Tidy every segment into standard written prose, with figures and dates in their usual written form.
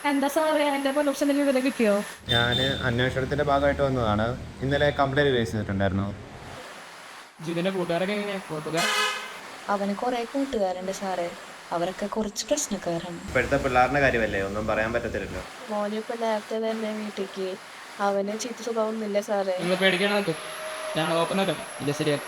എന്താ സാറേ എന്റെ പൊലൂഷൻ വില കിട്ടിയോ? ഞാൻ അന്വേഷണത്തിന്റെ ഭാഗമായിട്ട് വന്നതാണ്. ഇന്നലെ കംപ്ലൈന്റ് രജിസ്റ്റർ ചെയ്തിട്ടുണ്ടായിരുന്നു. ജിതിന്റെ കൂട്ടുകാരൊക്കെ എങ്ങനെയാ? കൂട്ടുകാർ അവന് കുറെ കൂട്ടുകാരുണ്ട് സാറേ. അവരൊക്കെ കുറച്ച് പ്രശ്നക്കാരാണ്. ഇപ്പോഴത്തെ പിള്ളേരുടെ കാര്യമല്ലേ, ഒന്നും പറയാൻ പറ്റത്തില്ലല്ലോ. മോനിപ്പോ നേരത്തെ തന്നെ വീട്ടിലേക്ക് അവന് ചീത്ത സ്വഭാവമൊന്നുമില്ല സാറേ. നിങ്ങൾ പേടിക്കണം നോക്കും, ഞാൻ ഓപ്പൺ ആക്കാം. ഇല്ല ശരിയാ.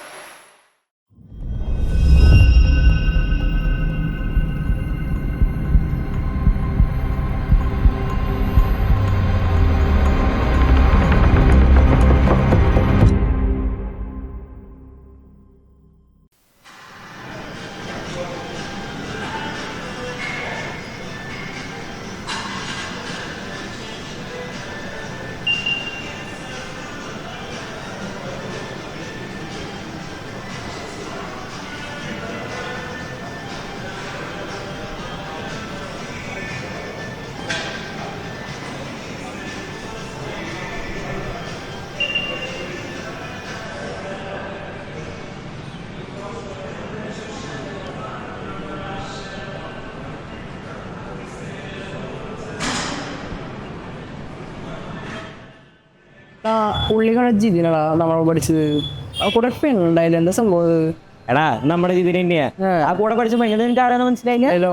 പുള്ളികളെ ജിതിനടാ നമ്മൾ പഠിച്ചത്. ആ കൂടെ പെണ്ണുണ്ടായില്ല, എന്താ സംഭവം? എടാ നമ്മുടെ ഇതിന് തന്നെയാ ആ കൂടെ പഠിച്ച ഭയങ്കര എനിക്ക് ആരാന്ന് മനസ്സിലായില്ലോ.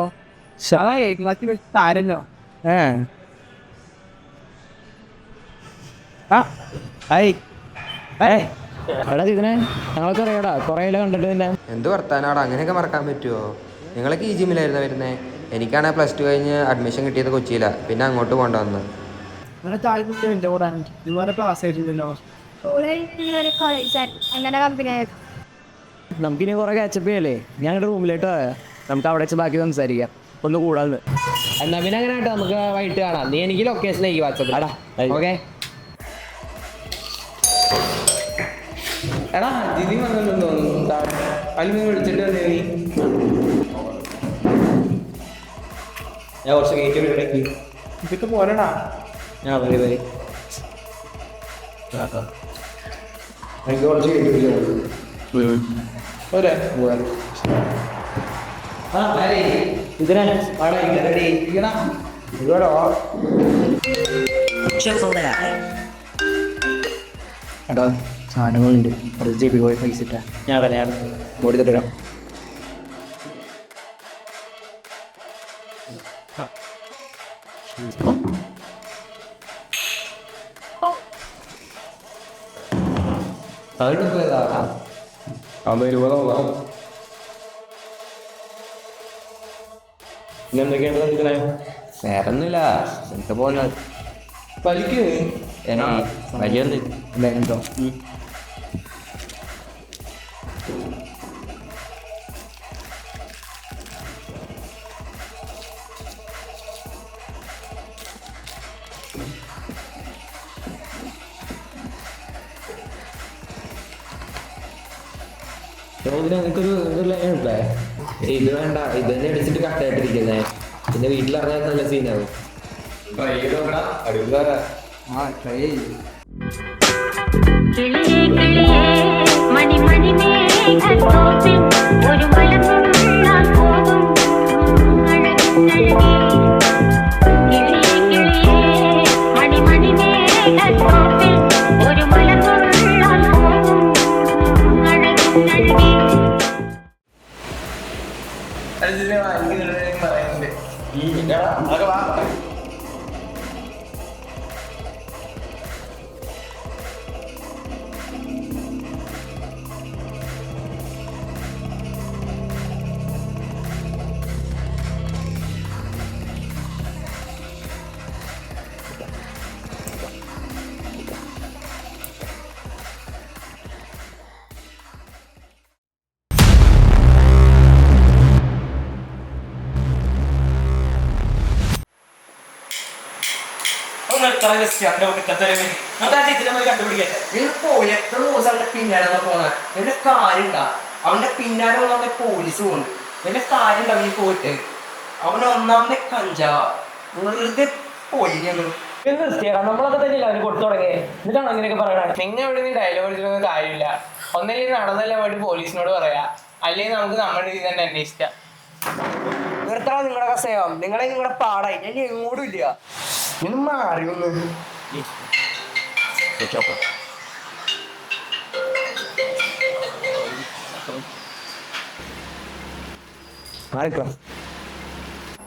താരല്ലോ. എടാ ഇതിനെ ഞങ്ങൾക്ക് അറിയാടാ, കുറേ കണ്ടിട്ട് തന്നെ. എന്ത് വർത്താനാടാ, അങ്ങനെയൊക്കെ മറക്കാൻ പറ്റുമോ? നിങ്ങളൊക്കെ ഈ ജിമ്മിലായിരുന്നു വരുന്നത്. എനിക്കാണെങ്കിൽ +2 കഴിഞ്ഞ് അഡ്മിഷൻ കിട്ടിയത് കൊച്ചിയിലാണ്, പിന്നെ അങ്ങോട്ട് കൊണ്ടുവന്നു. നമുക്കിനി കുറെ കാച്ചപ്പ് ചെയ്യല്ലേ, ഞങ്ങളുടെ റൂമിലോട്ട് നമുക്ക് അവിടെ വെച്ച് ബാക്കി സംസാരിക്കാം, ഒന്ന് കൂടാന്ന്. എന്നാ പിന്നെ അങ്ങനെ ആയിട്ട് നമുക്ക് വൈകിട്ട് കാണാം. നീ എനിക്ക് ലൊക്കേഷൻ ആയി വാട്സാപ്പിൽ. ഓക്കെ എടാ ജിതി വന്നിട്ടുണ്ടെന്ന് തോന്നുന്നു. അതിൽ നീ വിളിച്ചിട്ട് വന്നേ നീ. ഞാൻ കുറച്ച് ഗേറ്റ് വിടേക്ക് ഇതൊക്കെ പോരടാ. ഞാൻ വരി വരി എനിക്ക് കുറച്ച് ഗേറ്റ് പോരെ ഇതിനെ എടാ സാധനങ്ങളുണ്ട്, അത് ജെബി പോയി പൈസ ഇട്ടാ ഞാൻ പറയാം. ഓടി തരാം. വേറൊന്നുമില്ല, എനിക്ക് പോകുന്നത് വലിക്ക് വലിയുണ്ട്. എന്തോ എനിക്കൊരു ഇത് വേണ്ട, ഇത് തന്നെ അടിച്ചിട്ട് കട്ടായിട്ടിരിക്കുന്നേ. പിന്നെ വീട്ടിലിറങ്ങാൻ നല്ല സീനാവും. കിളിയേ കിളിയേ മണി മണി മേഘത്തോപ്പിൽ ഒരു മലമുള്ളാൻ പോകും അഴകഴകേ. കിളിയേ കിളിയേ മണി മണി മേഘത്തോപ്പിൽ ഒരു മലമുള്ളാൻ പോകും അഴകഴകേ. പിന്നാലെ പോണ എന്റെ കാര്യണ്ടാ, അവന്റെ പിന്നാലെ അവന്റെ പോലീസ് പോകുന്നു. എന്റെ കാര്യണ്ട അവന് പോയിട്ട് അവന് ഒന്നാമത്തെ കഞ്ചാവ വെറുതെ പോയി. നമ്മളൊക്കെ തന്നെയല്ല അവന് കൊടുത്തു തുടങ്ങി. എന്നിട്ടാണ് അങ്ങനെയൊക്കെ പറയണേ. നിങ്ങൾ ഇവിടെ നീ ഡയലോഗ് അടിച്ചിട്ടൊന്നും കാര്യമില്ല. ഒന്നല്ലെങ്കിൽ നടന്നല്ല വേണ്ടി പോലീസിനോട് പറയാ, അല്ലെങ്കിൽ നമുക്ക് നമ്മുടെ രീതി തന്നെ അന്വേഷിക്കാം. എത്ര നിങ്ങളുടെ സ്നേഹം, നിങ്ങളുടെ പാടായി ഞാൻ എങ്ങോട്ടും ഇല്ല. ഞാൻ മാറിയൊന്ന്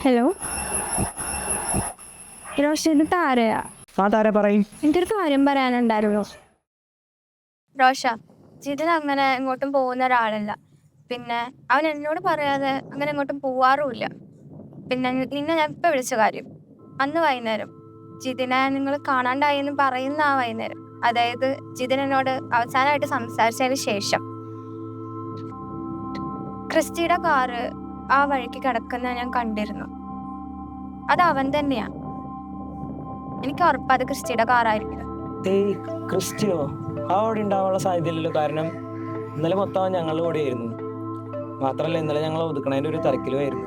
ഹലോ റോഷൻ, ഇത് താരയാ. താര പറയും. എനിക്കൊരു കാര്യം പറയാനുണ്ടായിരുന്നു. റോഷ, ജിതിൻ അങ്ങനെ എങ്ങോട്ടും പോകുന്ന ഒരാളല്ല. പിന്നെ അവൻ എന്നോട് പറയാതെ അങ്ങനെ എങ്ങോട്ടും പോവാറുമില്ല. പിന്നെ നിന്നെ ഞാൻ ഇപ്പം വിളിച്ച കാര്യം, അന്ന് വൈകുന്നേരം ജിതിനെ നിങ്ങൾ കാണാണ്ടായി എന്ന് പറയുന്ന ആ വൈകുന്നേരം, അതായത് ജിതിൻ എന്നോട് അവസാനമായിട്ട് സംസാരിച്ചതിന് ശേഷം ക്രിസ്റ്റിയുടെ കാറ് ആ വഴിക്ക് കിടക്കുന്ന ഞാൻ കണ്ടിരുന്നു. അത് അവൻ തന്നെയാ. എനിക്ക് ഉറപ്പാ അത് ക്രിസ്റ്റിയുടെ കാറായിരിക്കും. ക്രിസ്റ്റിയോ അവിടെ ഉണ്ടാവാനുള്ള സാധ്യതയില്ലല്ലോ. കാരണം ഇന്നലെ മൊത്തം ഞങ്ങളുടെ കൂടെയായിരുന്നു. മാത്രമല്ല ഇന്നലെ ഞങ്ങൾ ഒതുക്കണതിൻ്റെ ഒരു തിരക്കിലുമായിരുന്നു.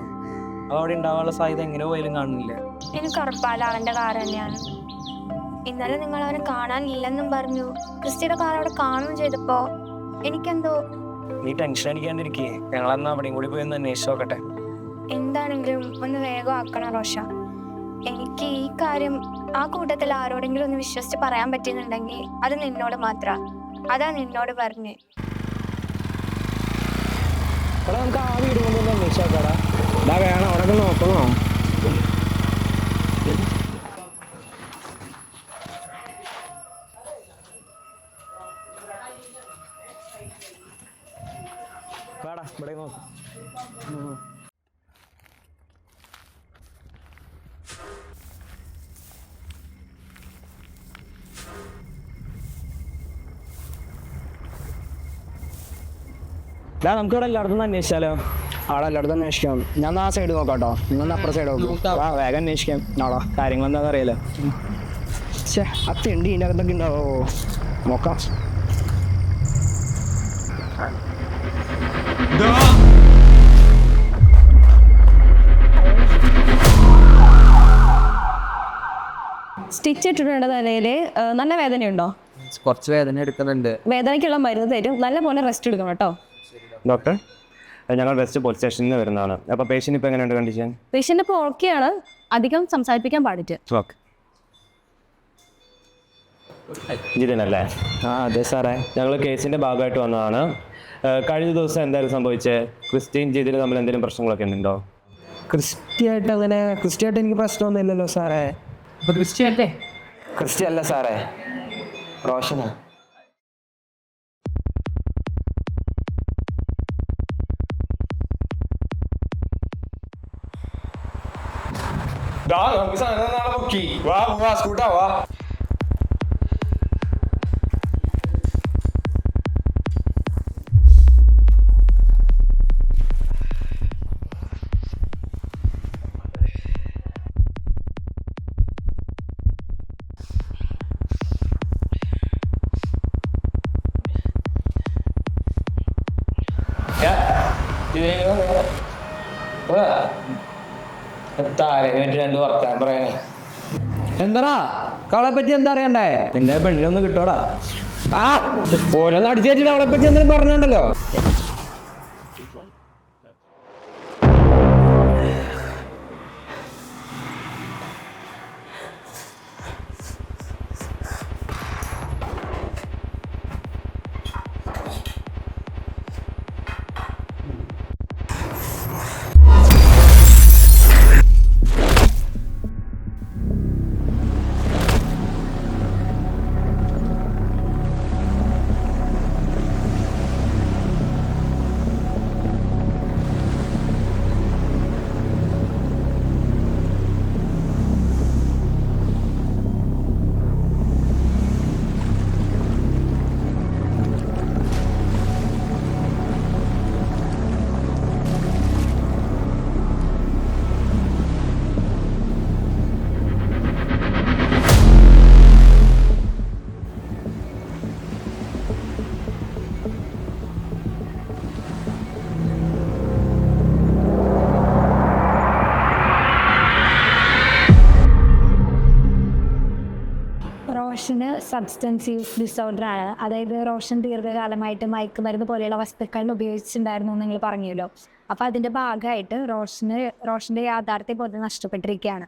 അവിടെ ഉണ്ടാവാനുള്ള സാധ്യത എങ്ങനെ പോയാലും കാണുന്നില്ല. എനിക്ക് ഉറപ്പാല്ല അവന്റെ കാർ തന്നെയാണ്. ഇന്നലെ നിങ്ങൾ അവനെ കാണാനില്ലെന്നും പറഞ്ഞു. ക്രിസ്റ്റിയുടെ കാർ അവിടെ കാണുകയും ചെയ്തപ്പോ എനിക്കെന്തോ. നീ ടെൻഷൻ അടിക്കാണ്ടിരിക്കേ, ഞങ്ങളന്ന് അവിടെയും കൂടി പോയി ഒന്ന് അന്വേഷിച്ച് നോക്കട്ടെ. എന്താണെങ്കിലും ഒന്ന് വേഗം ആക്കണം റോഷ. എനിക്ക് ഈ കാര്യം ആ കൂട്ടത്തിൽ ആരോടെങ്കിലും ഒന്ന് വിശ്വസിച്ച് പറയാൻ പറ്റുന്നുണ്ടെങ്കിൽ അത് നിന്നോട് മാത്രാ. അതാ നിന്നോട് പറഞ്ഞേ. നമുക്ക് ആ വീട് കൊണ്ടൊന്ന് അന്വേഷിച്ച് നോക്കാടാ. ഇതാ വേണം, അവിടെ നോക്കണോ? വേടാ ഇവിടെ നോക്കാം. നമുക്ക് ഇവിടെ എല്ലായിടത്തും അന്വേഷിച്ചാലോ? അവിടെ എല്ലായിടത്തും അന്വേഷിക്കാം. ഞാൻ ആ സൈഡ് നോക്കാം കേട്ടോ, നിങ്ങൾ അപ്പുറം സൈഡ് നോക്കും. ആ വേഗം അന്വേഷിക്കാം. നാളെ കാര്യങ്ങൾ എന്താണെന്ന് അറിയാലോ. പക്ഷേ ആ തെണ്ടി ഇതിൻ്റെ അകത്തൊക്കെ ഉണ്ടാവോ നോക്കാം. സ്റ്റിച്ച് ഇട്ടിട്ടുണ്ട് തലയിൽ. നല്ല വേദനയുണ്ടോ? കുറച്ച് വേദന എടുക്കുന്നുണ്ട്. വേദനയ്ക്കുള്ള മരുന്ന് തരും. നല്ല പോലെ റെസ്റ്റ് എടുക്കണം കേട്ടോ. ഡോക്ടർ, ഞങ്ങൾ വെസ്റ്റ് പോലീസ് സ്റ്റേഷനിൽ നിന്ന് വരുന്നതാണ്. അപ്പോൾ പേഷ്യൻ്റ് ഇപ്പോൾ എങ്ങനെയുണ്ട് കണ്ടീഷൻ? പേഷ്യൻ്റ് ഇപ്പോൾ ഓക്കെയാണ്. അധികം സംസാരിപ്പിക്കാൻ പാടില്ല. ഓക്കെ. ജിതിനല്ലേ? ആ അതെ സാറേ, ഞങ്ങൾ കേസിൻ്റെ ഭാഗമായിട്ട് വന്നതാണ്. കഴിഞ്ഞ ദിവസം എന്തായാലും സംഭവിച്ചത്? ക്രിസ്ത്യൻ ജിതിന് തമ്മിൽ എന്തെങ്കിലും പ്രശ്നങ്ങളൊക്കെ ഉണ്ടോ? ക്രിസ്റ്റിയായിട്ട് എനിക്ക് പ്രശ്നമൊന്നുമില്ലല്ലോ സാറേ. അപ്പൊ ക്രിസ്ത്യല്ലേ? ക്രിസ്റ്റി അല്ല സാറേ, റോഷനാ. നമുക്ക് സാധനം നാളെ പൊക്കി. വാ സ്കൂട്ടാ വാ. എന്താടാ അവളെ പറ്റി എന്താ അറിയണ്ടേ? നിന്റെ പെണ്ണിനൊന്ന് കിട്ടോടാ. ആ ഓരോന്ന് അടിച്ചേറ്റിട്ട് അവളെ പറ്റി എന്തെങ്കിലും പറഞ്ഞുണ്ടല്ലോ. റോഷന് സബ്സ്റ്റൻസ് യൂസ് ഡിസോർഡർ ആണ്. അതായത് റോഷൻ ദീർഘകാലമായിട്ട് മയക്കുമരുന്ന് പോലെയുള്ള വസ്തുക്കൾ ഉപയോഗിച്ചിട്ടുണ്ടായിരുന്നു നിങ്ങൾ പറഞ്ഞല്ലോ. അപ്പോൾ അതിൻ്റെ ഭാഗമായിട്ട് റോഷൻ്റെ യാഥാർത്ഥ്യ ബോധം നഷ്ടപ്പെട്ടിരിക്കുകയാണ്.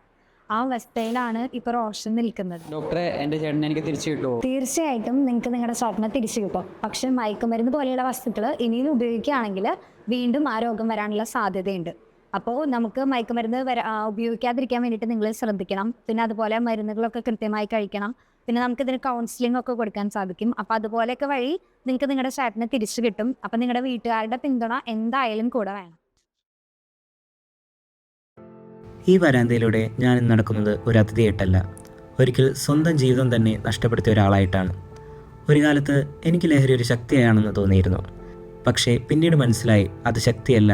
ആ അവസ്ഥയിലാണ് ഇപ്പോൾ റോഷൻ നിൽക്കുന്നത്. ഡോക്ടറെ, എൻ്റെ ചേട്ടനെ എനിക്ക് തിരിച്ചു കിട്ടുമോ? തീർച്ചയായിട്ടും നിങ്ങൾക്ക് നിങ്ങളുടെ സ്വപ്നം തിരിച്ചു കിട്ടും. പക്ഷെ മയക്കുമരുന്ന് പോലെയുള്ള വസ്തുക്കൾ ഇനിയും ഉപയോഗിക്കുകയാണെങ്കിൽ വീണ്ടും ആ രോഗം വരാനുള്ള സാധ്യതയുണ്ട്. അപ്പോൾ നമുക്ക് മയക്കുമരുന്ന് ഉപയോഗിക്കാതിരിക്കാൻ വേണ്ടിയിട്ട് നിങ്ങൾ ശ്രദ്ധിക്കണം. പിന്നെ അതുപോലെ മരുന്നുകളൊക്കെ കൃത്യമായി കഴിക്കണം. പിന്നെ നമുക്കിതിന് കൗൺസിലിംഗ് ഒക്കെ കൊടുക്കാൻ സാധിക്കും. അപ്പോൾ അതുപോലെയൊക്കെ വഴി നിങ്ങൾക്ക് നിങ്ങളുടെ ചേട്ടനെ തിരിച്ചു കിട്ടും. അപ്പം നിങ്ങളുടെ വീട്ടുകാരുടെ പിന്തുണ എന്തായാലും കൂടെ വേണം. ഈ വരാന്തയിലൂടെ ഞാൻ ഇന്ന് നടക്കുന്നത് ഒരു അതിഥിയായിട്ടല്ല, ഒരിക്കൽ സ്വന്തം ജീവിതം തന്നെ നഷ്ടപ്പെടുത്തിയ ഒരാളായിട്ടാണ്. ഒരു കാലത്ത് എനിക്ക് ലഹരി ഒരു ശക്തിയാണെന്ന് തോന്നിയിരുന്നു. പക്ഷേ പിന്നീട് മനസ്സിലായി അത് ശക്തിയല്ല,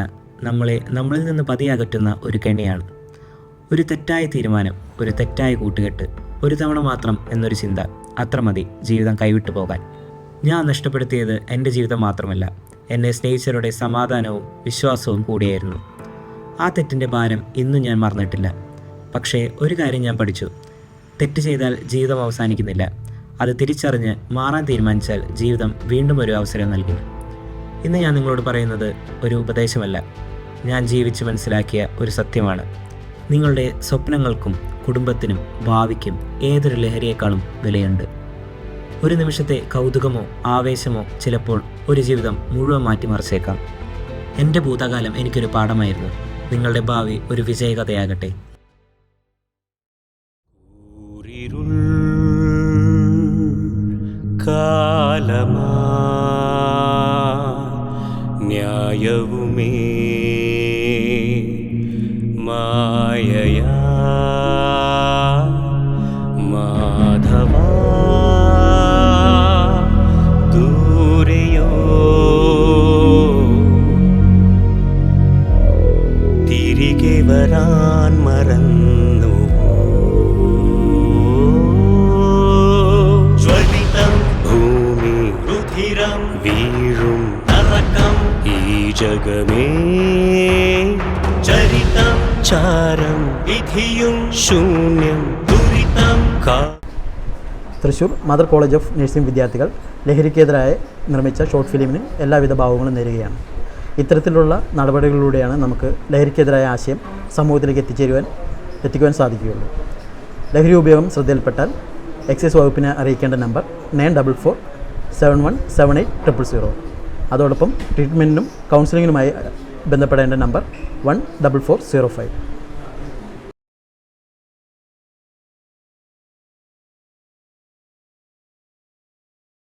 നമ്മളിൽ നിന്ന് പതിയകറ്റുന്ന ഒരു കെണിയാണ്. ഒരു തെറ്റായ തീരുമാനം, ഒരു തെറ്റായ കൂട്ടുകെട്ട്, ഒരു തവണ മാത്രം എന്നൊരു ചിന്ത, അത്ര മതി ജീവിതം കൈവിട്ടു പോകാൻ. ഞാൻ നഷ്ടപ്പെടുത്തിയത് എൻ്റെ ജീവിതം മാത്രമല്ല, എന്നെ സ്നേഹിച്ചവരുടെ സമാധാനവും വിശ്വാസവും കൂടിയായിരുന്നു. ആ തെറ്റിൻ്റെ ഭാരം ഇന്നും ഞാൻ മറന്നിട്ടില്ല. പക്ഷേ ഒരു കാര്യം ഞാൻ പഠിച്ചു: തെറ്റ് ചെയ്താൽ ജീവിതം അവസാനിക്കുന്നില്ല. അത് തിരിച്ചറിഞ്ഞ് മാറാൻ തീരുമാനിച്ചാൽ ജീവിതം വീണ്ടും ഒരു അവസരം നൽകും. ഇന്ന് ഞാൻ നിങ്ങളോട് പറയുന്നത് ഒരു ഉപദേശമല്ല, ഞാൻ ജീവിച്ച് മനസ്സിലാക്കിയ ഒരു സത്യമാണ്. നിങ്ങളുടെ സ്വപ്നങ്ങൾക്കും കുടുംബത്തിനും ഭാവിക്കും ഏതൊരു ലഹരിയേക്കാളും വിലയുണ്ട്. ഒരു നിമിഷത്തെ കൗതുകമോ ആവേശമോ ചിലപ്പോൾ ഒരു ജീവിതം മുഴുവൻ മാറ്റിമറിച്ചേക്കാം. എൻ്റെ ഭൂതകാലം എനിക്കൊരു പാഠമായിരുന്നു. നിങ്ങളുടെ ഭാവി ഒരു വിജയകഥയാകട്ടെ. കാലമാ ന്യായവുമേ മായയാ മാധവാ ദൂരയോ തിരികെ വരാൻ മറന്നു ജ്വലിതം ഭൂമി രുധിരം വീഴും നരകം ഈ ജഗമേ ചരിതം ചാരം വിധിയും ശൂന്യം ദുരിതം Thrissur mother college of nursing വിദ്യാർത്ഥികൾ ലഹരിക്കെതിരായി നിർമ്മിച്ച ഷോർട്ട് ഫിലിമിന് എല്ലാവിധ ഭാവങ്ങളും നേരുകയാണ്. ഇത്തരത്തിലുള്ള നടപടികളിലൂടെയാണ് നമുക്ക് ലഹരിക്കെതിരായ ആശയം സമൂഹത്തിലേക്ക് എത്തിക്കുവാൻ സാധിക്കുകയുള്ളൂ. ലഹരി ഉപയോഗം ശ്രദ്ധയിൽപ്പെട്ടാൽ എക്സൈസ് വകുപ്പിനെ അറിയിക്കേണ്ട നമ്പർ 9447178000. അതോടൊപ്പം ട്രീറ്റ്മെൻറ്റിനും കൗൺസിലിങ്ങിനുമായി ബന്ധപ്പെടേണ്ട നമ്പർ 14405.